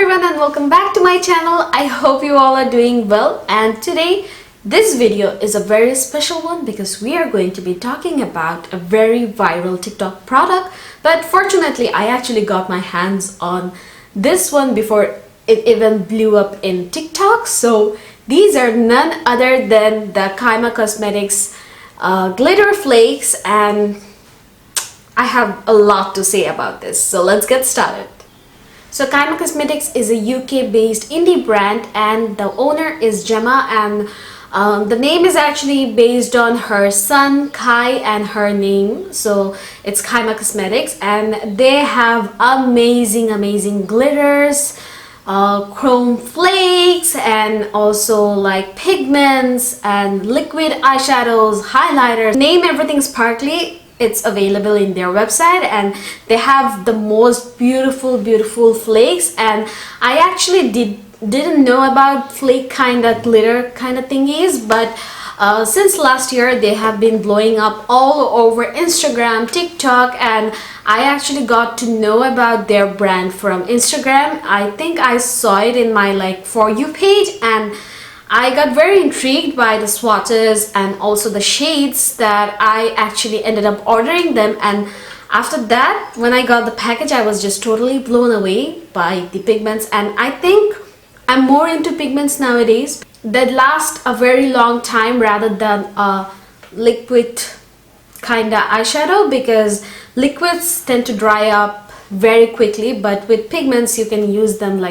everyone and welcome back to my channel. I hope you all are doing well, and today this video is a very special one because we are going to be talking about a very viral TikTok product. But fortunately I actually got my hands on this one before it even blew up in TikTok. So these are none other than the Kaima Cosmetics glitter flakes, and I have a lot to say about this, so let's get started. So Kaima Cosmetics is a UK based indie brand and the owner is Gemma, and the name is actually based on her son Kai and her name, so it's Kaima Cosmetics, and they have amazing glitters, chrome flakes, and also like pigments and liquid eyeshadows, highlighters, name everything sparkly. It's available in their website, and they have the most beautiful flakes. And I actually didn't know about flake kind of glitter kind of thingies, but since last year they have been blowing up all over Instagram, TikTok, and I actually got to know about their brand from Instagram. I think I saw it in my For You page, and I got very intrigued by the swatches and also the shades that I actually ended up ordering them. And after that, when I got the package, I was just totally blown away by the pigments, and I think I'm more into pigments nowadays that last a very long time rather than a liquid kind of eyeshadow, because liquids tend to dry up very quickly, but with pigments you can use them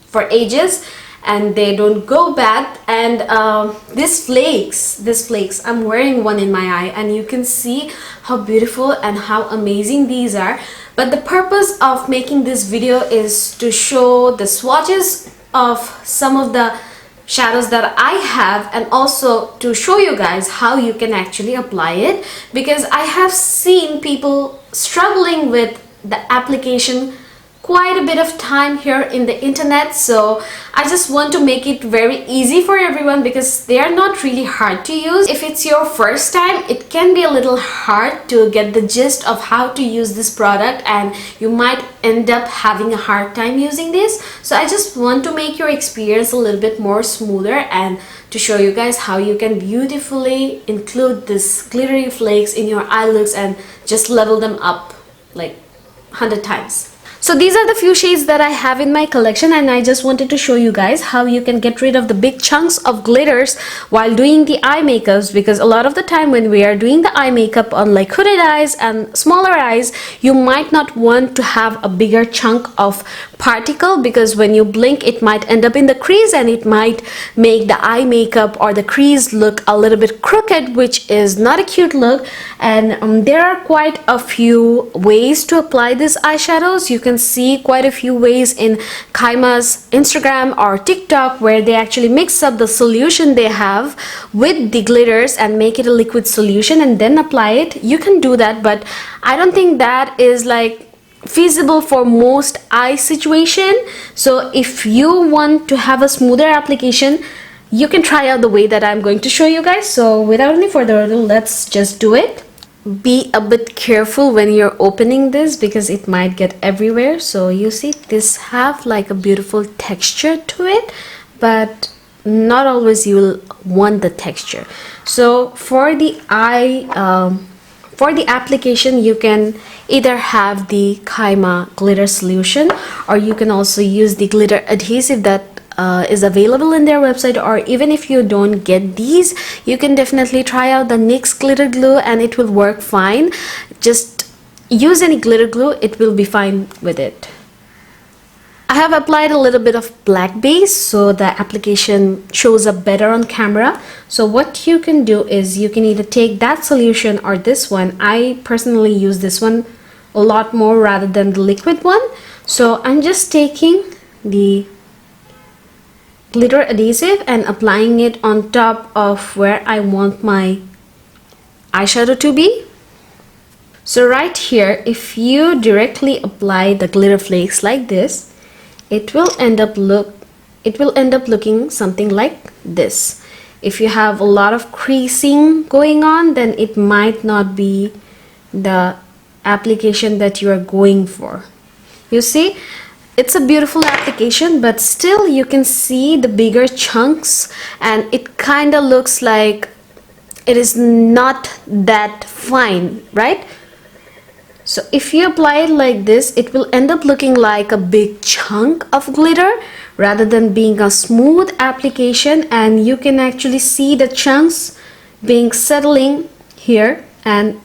for ages and they don't go bad. And these flakes, I'm wearing one in my eye and you can see how beautiful and how amazing these are. But the purpose of making this video is to show the swatches of some of the shadows that I have, and also to show you guys how you can actually apply it, because I have seen people struggling with the application quite a bit of time here in the internet. So I just want to make it very easy for everyone because they are not really hard to use. If it's your first time, it can be a little hard to get the gist of how to use this product, and you might end up having a hard time using this. So I just want to make your experience a little bit more smoother and to show you guys how you can beautifully include this glittery flakes in your eye looks and just level them up like 100 times. So these are the few shades that I have in my collection, and I just wanted to show you guys how you can get rid of the big chunks of glitters while doing the eye makeups, because a lot of the time when we are doing the eye makeup on hooded eyes and smaller eyes, you might not want to have a bigger chunk of particle, because when you blink it might end up in the crease and it might make the eye makeup or the crease look a little bit crooked, which is not a cute look. And there are quite a few ways to apply these eyeshadows. You can see quite a few ways in Kaima's Instagram or TikTok where they actually mix up the solution they have with the glitters and make it a liquid solution and then apply it. You can do that, but I don't think that is feasible for most eye situation. So if you want to have a smoother application, you can try out the way that I'm going to show you guys. So without any further ado, let's just do it. Be a bit careful when you're opening this because it might get everywhere. So you see this have a beautiful texture to it, but not always you will want the texture. So for the eye for the application, you can either have the Kaima glitter solution, or you can also use the glitter adhesive that is available in their website. Or even if you don't get these, you can definitely try out the NYX glitter glue and it will work fine. Just use any glitter glue, it will be fine with it. I have applied a little bit of black base so the application shows up better on camera. So what you can do is you can either take that solution or this one. I personally use this one a lot more rather than the liquid one. So I'm just taking the glitter adhesive and applying it on top of where I want my eyeshadow to be. So right here, if you directly apply the glitter flakes like this, it will end up looking something like this. If you have a lot of creasing going on, then it might not be the application that you are going for. You see, it's a beautiful application, but still you can see the bigger chunks and it kind of looks like it is not that fine, right? So if you apply it like this, it will end up looking like a big chunk of glitter rather than being a smooth application, and you can actually see the chunks being settling here, and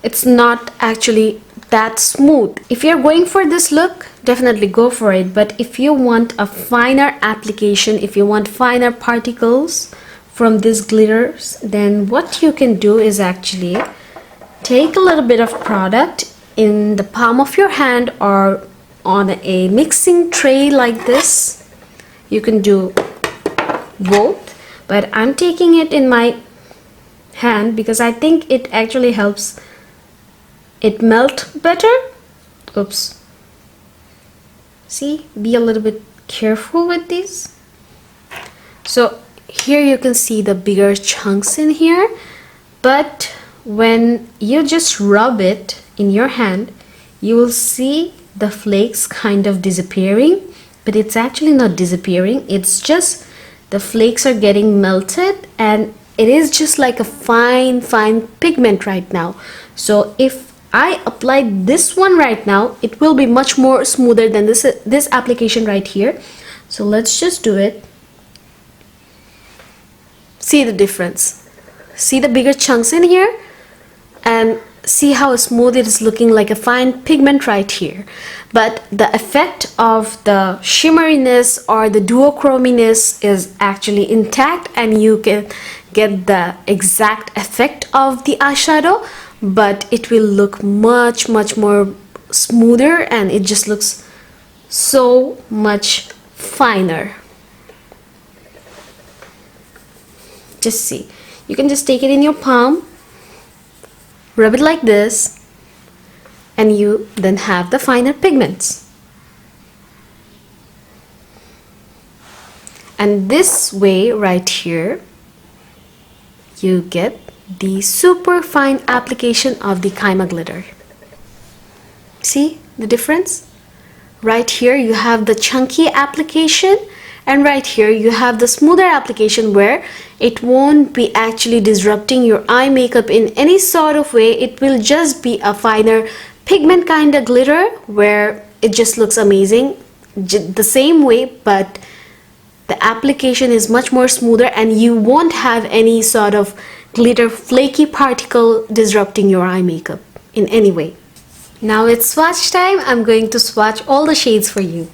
it's not actually that smooth. If you're going for this look, definitely go for it. But if you want a finer application, if you want finer particles from these glitters, then what you can do is actually take a little bit of product in the palm of your hand or on a mixing tray like this. You can do both, but I'm taking it in my hand because I think it actually helps it melt better. Oops. See, be a little bit careful with these. So here you can see the bigger chunks in here, but when you just rub it in your hand, you will see the flakes kind of disappearing, but it's actually not disappearing. It's just the flakes are getting melted and it is just like a fine pigment right now. So if I apply this one right now, it will be much more smoother than this application right here. So let's just do it. See the difference. See the bigger chunks in here and see how smooth it is looking, like a fine pigment right here. But the effect of the shimmeriness or the duochrominess is actually intact, and you can get the exact effect of the eyeshadow, but it will look much more smoother and it just looks so much finer. Just see, you can just take it in your palm, rub it like this, and you then have the finer pigments. And this way right here, you get the super fine application of the Kaima glitter. See the difference? Right here you have the chunky application, and right here you have the smoother application where it won't be actually disrupting your eye makeup in any sort of way. It will just be a finer pigment kind of glitter where it just looks amazing the same way, but the application is much more smoother and you won't have any sort of glitter flaky particle disrupting your eye makeup in any way. Now it's swatch time. I'm going to swatch all the shades for you.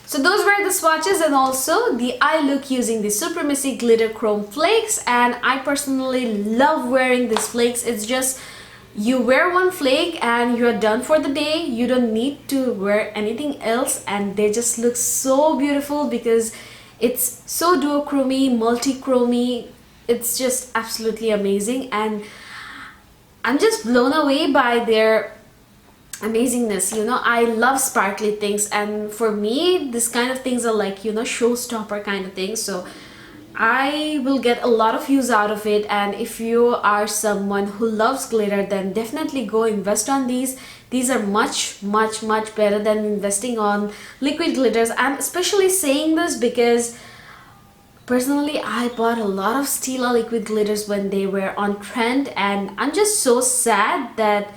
So those were the swatches and also the eye look using the Supremacy Glitter Chrome Flakes, and I personally love wearing these flakes. It's just you wear one flake and you're done for the day. You don't need to wear anything else, and they just look so beautiful because it's so duochromy, multi-chromy. It's just absolutely amazing, and I'm just blown away by their amazingness. You know, I love sparkly things, and for me this kind of things are like, you know, showstopper kind of things, so I will get a lot of use out of it. And if you are someone who loves glitter, then definitely go invest on these are much better than investing on liquid glitters. I'm especially saying this because personally I bought a lot of Stila liquid glitters when they were on trend, and I'm just so sad that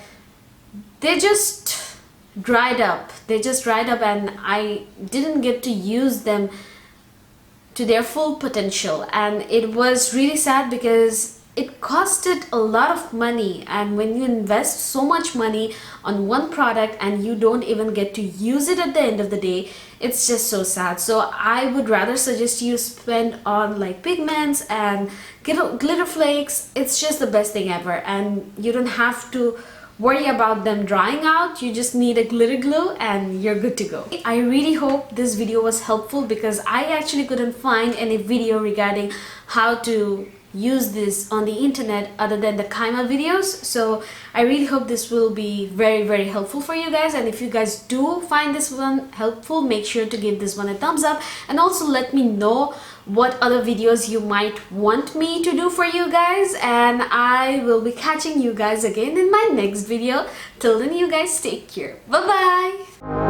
they just dried up. And I didn't get to use them to their full potential, and it was really sad because it costed a lot of money, and when you invest so much money on one product and you don't even get to use it at the end of the day, it's just so sad. So I would rather suggest you spend on like pigments and glitter flakes. It's just the best thing ever, and you don't have to worry about them drying out. You just need a glitter glue and you're good to go. I really hope this video was helpful because I actually couldn't find any video regarding how to use this on the internet other than the Kaima videos. So I really hope this will be very helpful for you guys, and if you guys do find this one helpful, make sure to give this one a thumbs up, and also let me know what other videos you might want me to do for you guys, and I will be catching you guys again in my next video. Till then, you guys take care. Bye bye.